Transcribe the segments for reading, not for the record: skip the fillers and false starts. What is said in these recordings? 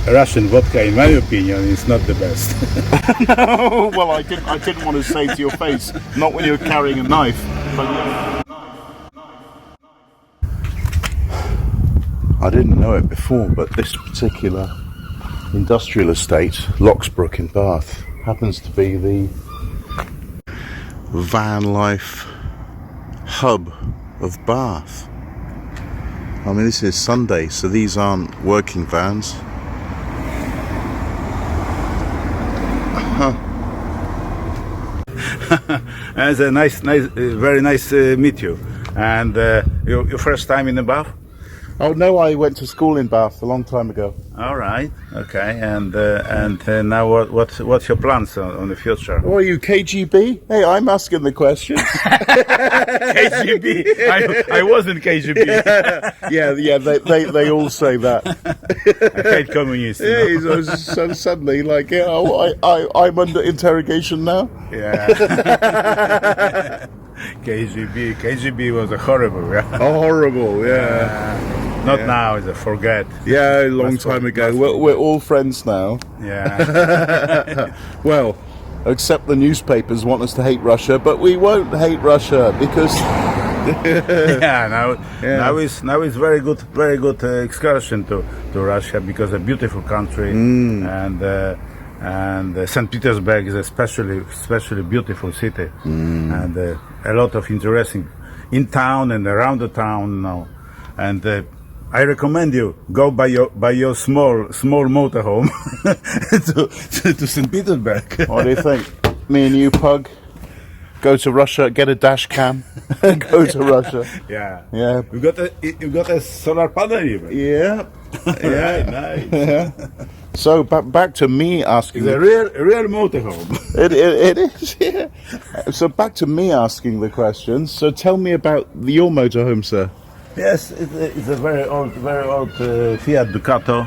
Russian vodka, in my opinion, is not the best. No, well, I didn't want to say to your face, not when you're carrying a knife. But I didn't know it before, but this particular industrial estate, Locksbrook in Bath, happens to be the van life hub of Bath. I mean, this is Sunday, so these aren't working vans. It's a very nice meet you. And your first time in the Bath? Oh no, I went to school in Bath a long time ago. All right, okay. And now what's your plans on the future? What are you, KGB? Hey, I'm asking the question. KGB. I wasn't KGB. Yeah. They all say that. I hate communists. Yeah, so suddenly like, I'm under interrogation now. Yeah. KGB was a horrible. Yeah. Horrible. Yeah. Not now, it's a forget. Yeah, a long time ago. We're all friends now. Yeah. Well, except the newspapers want us to hate Russia, but we won't hate Russia because. Now it's very good excursion to Russia, because a beautiful country, and St. Petersburg is especially beautiful city, and a lot of interesting in town and around the town now, and. I recommend you go by your small motorhome to St. Petersburg. What do you think? Me and you, Pug, go to Russia, get a dash cam, and go to Russia. Yeah. Yeah. You got a solar panel even. Yeah. Yeah. Nice. Yeah. So back to me asking. It's a real motorhome. It is. Yeah. So back to me asking the questions. So tell me about your motorhome, sir. Yes, it's a very old Fiat Ducato,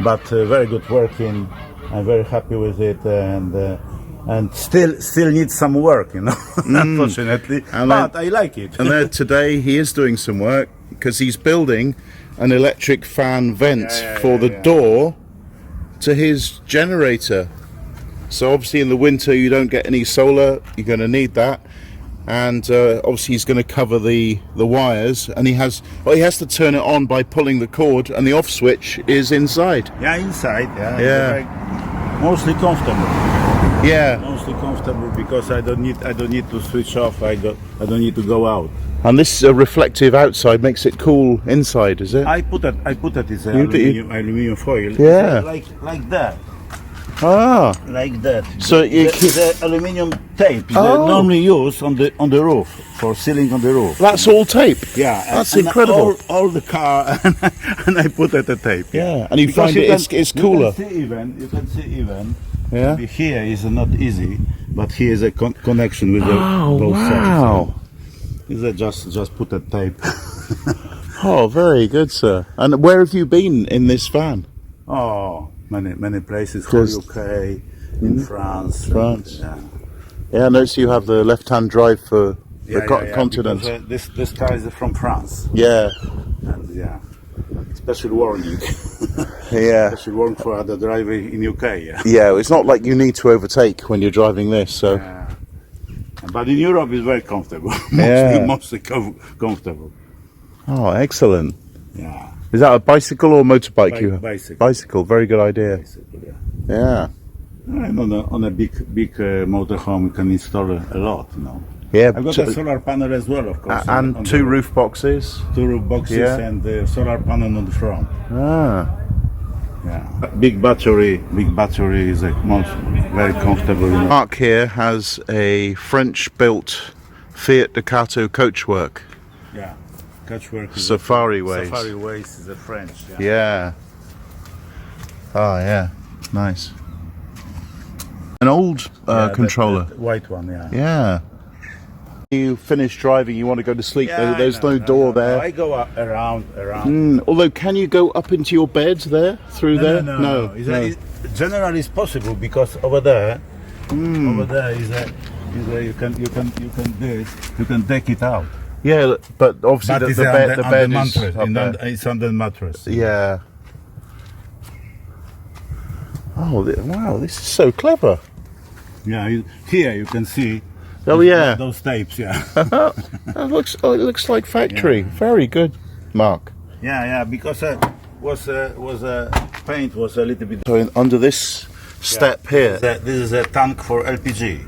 but very good working. I'm very happy with it, and still needs some work, unfortunately. But I like it. And today he is doing some work because he's building an electric fan vent for the door to his generator. So obviously in the winter you don't get any solar. You're going to need that. And obviously he's going to cover the wires, and he has to turn it on by pulling the cord, and the off switch is inside. Yeah, inside. Yeah. Mostly comfortable. Yeah. Mostly comfortable because I don't need to switch off. I don't need to go out. And this reflective outside makes it cool inside, is it? I put it. It's aluminium foil. Yeah. Like that. Ah. Like that. So the aluminium tape they normally use on the roof for sealing on the roof. That's all tape. Yeah, that's incredible. All the car, and I put it the tape. Yeah, and you find it's cooler. You can see even. Yeah. Here is not easy, but here is a connection with both wow. sides. Just put a tape. Oh, very good, sir. And where have you been in this van? Oh. Many places, UK, in France. Yeah, I notice you have the left-hand drive for the continent. This car is from France. Yeah. And special warning. Yeah. Special warning for other driver in UK. Yeah, it's not like you need to overtake when you're driving this, so. Yeah. But in Europe, it's very comfortable. Mostly comfortable. Oh, excellent. Yeah. Is that a bicycle or motorbike you have? Bicycle. Bicycle, very good idea. Bicycle, yeah. And on a big motorhome, you can install a lot, Yeah. I've got a solar panel as well, of course. And two roof boxes. Two roof boxes and the solar panel on the front. Ah. Yeah. Big battery is very comfortable. Mark here has a French-built Fiat Ducato coachwork. Yeah. Coachwork. Safariways. Safariways is a French. Yeah. Oh yeah, nice. An old controller. That white one. Yeah. Yeah. You finish driving, you want to go to sleep. There's no door there. I go around. Although, can you go up into your bed there through there? No. Generally, it's possible because over there is you can do it. You can take it out. Yeah, but obviously the bed is it's on the mattress. Yeah. Oh, wow, this is so clever. Yeah, here you can see. Oh, yeah. Those tapes. Yeah. It looks like factory. Very good, Mark. Yeah, because paint was a little bit. So under this step here. This is a tank for LPG.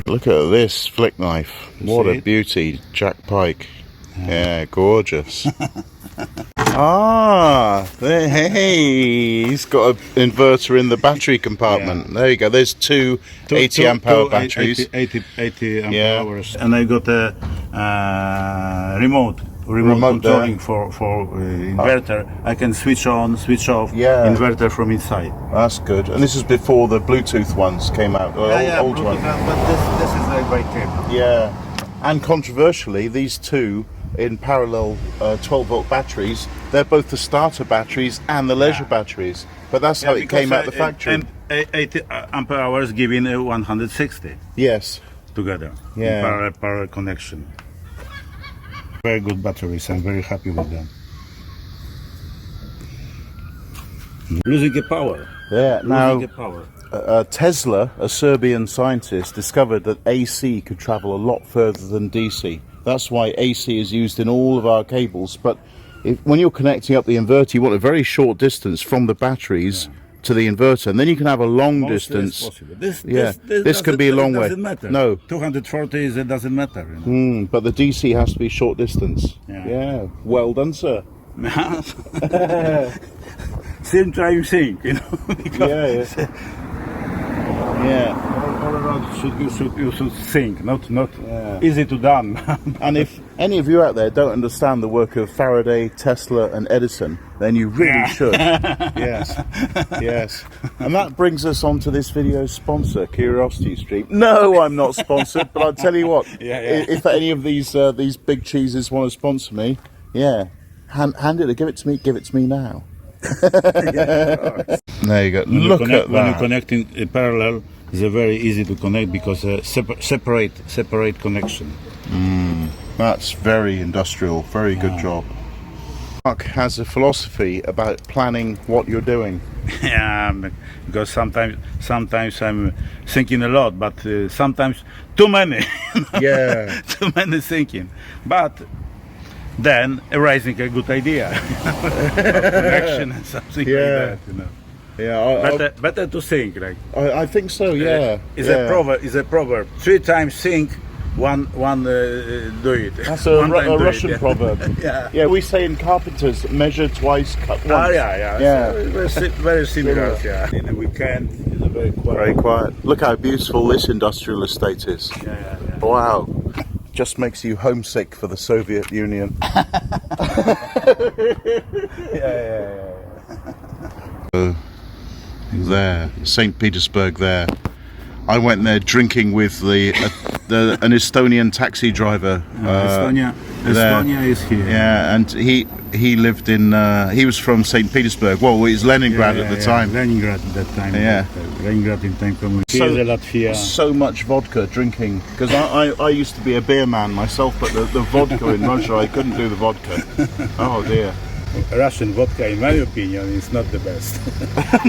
Look at this flick knife. What a it? beauty, Jack Pike. Yeah, gorgeous. Hey, he's got an inverter in the battery compartment. Yeah. There you go. There's two 80 amp hour batteries. 80 amp hours. And I got a remote controlling for inverter. I can switch on, switch off inverter from inside. That's good. And this is before the Bluetooth ones came out. Old Bluetooth, ones. But this is like by cable. Yeah. And controversially, these two in parallel 12 volt batteries, they're both the starter batteries and the leisure batteries. But that's how it came out the factory. 80 amp hours giving 160. Yes. Together. Yeah. Parallel connection. Very good batteries. I'm very happy with them. Losing the power. Yeah. Now, Losing the power. Tesla, a Serbian scientist, discovered that AC could travel a lot further than DC. That's why AC is used in all of our cables. But when you're connecting up the inverter, you want a very short distance from the batteries to the inverter, and then you can have a long distance. This can be a long way. Doesn't matter. No, 240 it doesn't matter. You know? But the DC has to be short distance. Yeah. Well done, sir. Same time sync, you know. All around you should think, not easy to done. And if any of you out there don't understand the work of Faraday, Tesla, and Edison, then you really should. Yes. And that brings us on to this video's sponsor, Curiosity Street. No, I'm not sponsored, but I'll tell you what. If any of these big cheeses want to sponsor me, hand it or give it to me. Give it to me now. There you go. Look at that. When you're connecting parallel, it's very easy to connect because separate connection. That's very industrial. Very good job. Mark has a philosophy about planning what you're doing. Yeah, because sometimes I'm thinking a lot, but sometimes too many. Yeah. Too many thinking. But then arising a good idea, connection and something like that, you know. Yeah, better to think. Like I think so. Yeah, It's a proverb. 3 times think, one do it. That's a Russian proverb. Yeah. We say in carpenters, measure twice, cut once. So very similar. In the weekend, it's very quiet. Very quiet. Look how beautiful this industrial estate is. Wow. Just makes you homesick for the Soviet Union. There, St. Petersburg there. I went there drinking with an Estonian taxi driver. Estonia is here. Yeah, and he lived in, he was from St. Petersburg. Well, it was Leningrad at the time. Leningrad at that time. Yeah. Leningrad in time from Latvia. So much vodka drinking, because I used to be a beer man myself, but the vodka in Russia, I couldn't do the vodka. Oh dear. Russian vodka, in my opinion, is not the best.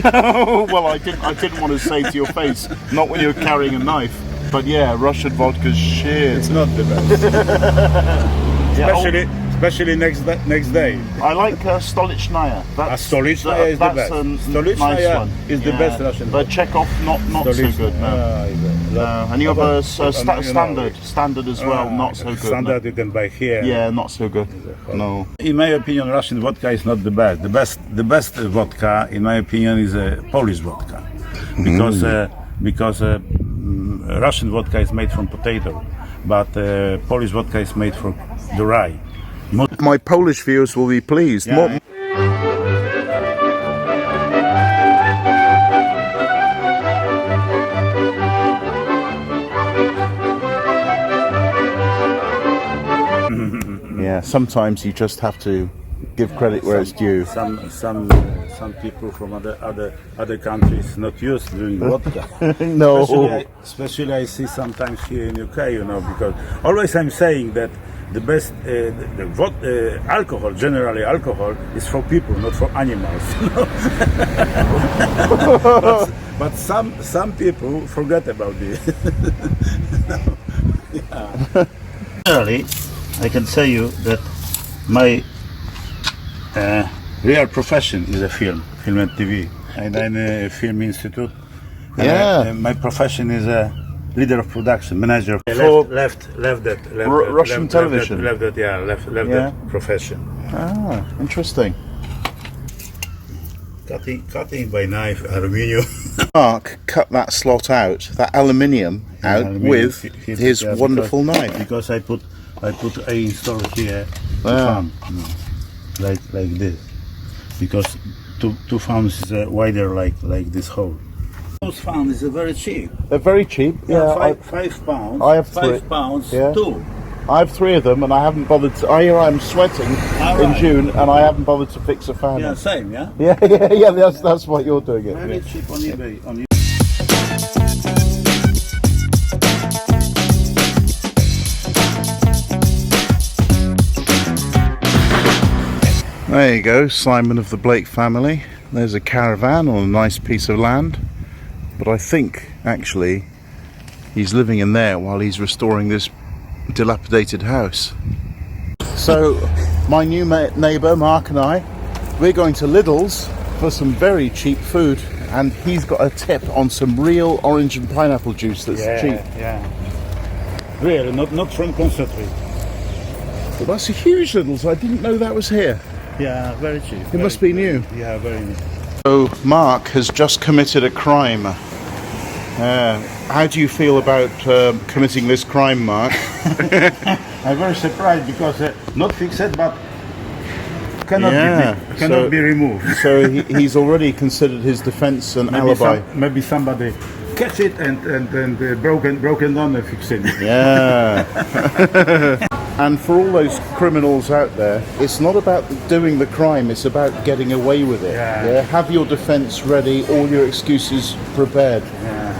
No, well, I didn't want to say to your face, not when you're carrying a knife, but yeah, Russian vodka's shit. It's not the best. Especially next day. I like Stolichnaya. Stolichnaya is the best. Stolichnaya nice is the best Russian. But Chekhov, not so good. No. And you have a standard as well, not so good. Standard you can buy here. Yeah, not so good. No. In my opinion, Russian vodka is not the best. The best vodka, in my opinion, is a Polish vodka, because Russian vodka is made from potato, but Polish vodka is made from the rye. My Polish viewers will be pleased. Sometimes you just have to give credit where it's due. Some people from other countries not used to doing vodka. No. Especially I see sometimes here in UK, you know, because always I'm saying that the best alcohol, generally alcohol, is for people, not for animals. but some people forget about this. Generally, I can tell you that my real profession is a film and TV, and I'm a film institute. And my profession is a leader of production, manager. Left Russian television. Left that profession. Ah, interesting. Cutting by knife, aluminium. Mark cut that slot out, that aluminium out with his wonderful knife. Because I installed here fan, like this, because two fans is wider like this hole. Those fans are very cheap. They're very cheap. Yeah, £5. I have £5, two. I have 3 of them, and I haven't bothered to. I'm sweating in June, and I haven't bothered to fix a fan. Yeah, same. Yeah. Yeah. That's what you're doing it. Very cheap on eBay. There you go, Simon of the Blake family. There's a caravan on a nice piece of land, but I think actually he's living in there while he's restoring this dilapidated house. So my new neighbour Mark and I, we're going to Lidl's for some very cheap food, and he's got a tip on some real orange and pineapple juice that's cheap. Yeah, really, not from concentrate. Well, that's a huge Lidl's. I didn't know that was here. Yeah, very cheap. It must be new. Yeah, very new. So Mark has just committed a crime. How do you feel about committing this crime, Mark? I'm very surprised because not fixed, but cannot be removed. So he's already considered his defence an alibi. Maybe somebody catch it and broken down and fix it. Yeah. And for all those criminals out there, it's not about doing the crime, it's about getting away with it. Yeah. Have your defence ready, all your excuses prepared. Yeah.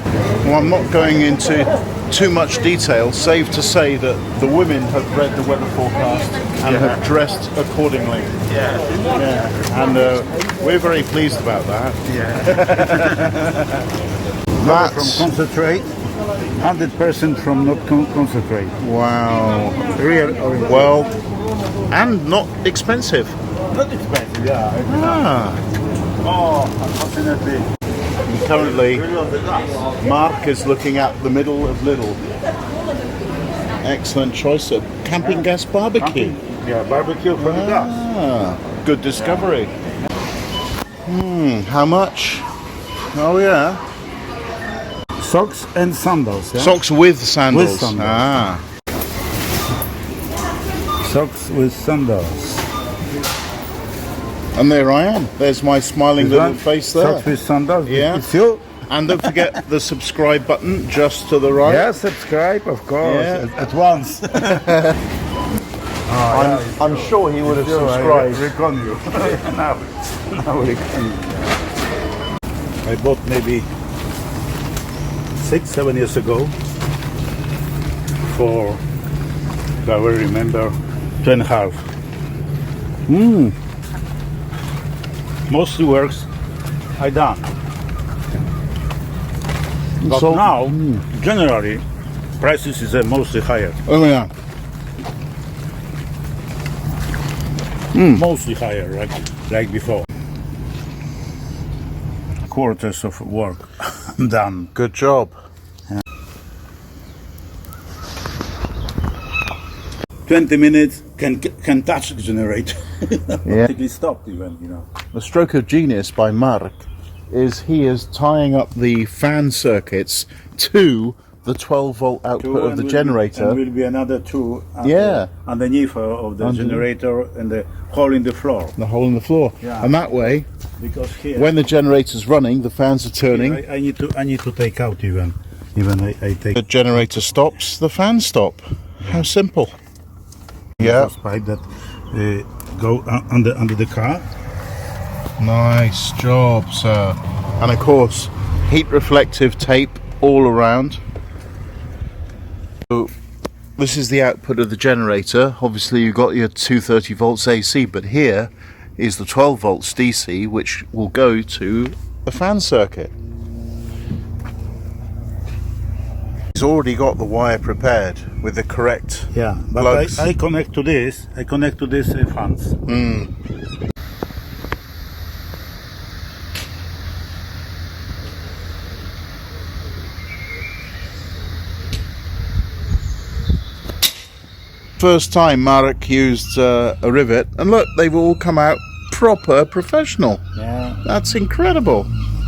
Well, I'm not going into too much detail, save to say that the women have read the weather forecast and have dressed accordingly. Yeah. And we're very pleased about that. That's from concentrate, 100% from not concentrate. Wow. Real orange. Well, and not expensive. Not expensive, yeah. Oh, unfortunately. Currently, Mark is looking at the middle of Lidl. Excellent choice of camping gas barbecue. Yeah, barbecue for the gas. Good discovery. How much? Oh yeah. Socks and sandals. Yeah? Socks with sandals. With sandals. Socks with sandals. And there I am. There's my smiling little face there. Socks with sandals. Yeah. It's you. And don't forget the subscribe button just to the right. Yeah, subscribe, of course. Yeah. At once. I'm sure he would have subscribed. I recon you. now recon you. I bought maybe 6-7 years ago for, if I will remember, 2.5. Mostly works I done. But So- now, generally, prices is mostly higher. Oh yeah. Mostly higher, like before. Quarters of work done. Good job. 20 minutes can touch the generator. Yeah. Practically stopped even, The stroke of genius by Mark is he is tying up the fan circuits to the 12-volt output of the generator. And will be another 2 underneath of the generator and the hole in the floor. The hole in the floor. Yeah. And that way, Because here, when the generator's running, the fans are turning. I need to take out even I take The generator stops, the fans stop. How simple. Yeah. this pipe that go under the car. Nice job, sir. And of course, heat reflective tape all around. So this is the output of the generator. Obviously you've got your 230 volts AC, but here is the 12 volts DC, which will go to the fan circuit. He's already got the wire prepared with the correct but plugs. I connect to this. I connect to this fans. First time Marek used a rivet, and look, they've all come out proper professional. Yeah, That's incredible.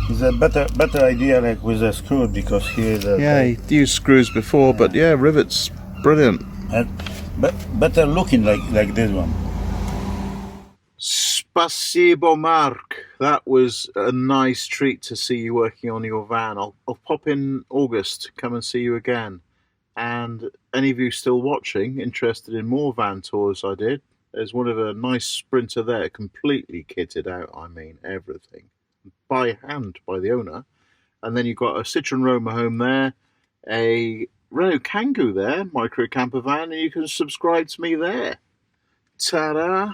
it's a better idea like with a screw, because here the He used screws before, but yeah, rivets, brilliant. but better looking like this one. Spasibo, Mark. That was a nice treat to see you working on your van. I'll pop in August, come and see you again. And any of you still watching, interested in more van tours I did, there's one of a nice Sprinter there, completely kitted out, I mean, everything. By hand, by the owner. And then you've got a Citroen Roma home there, a Renault Kangoo there, micro camper van, and you can subscribe to me there. Ta-da!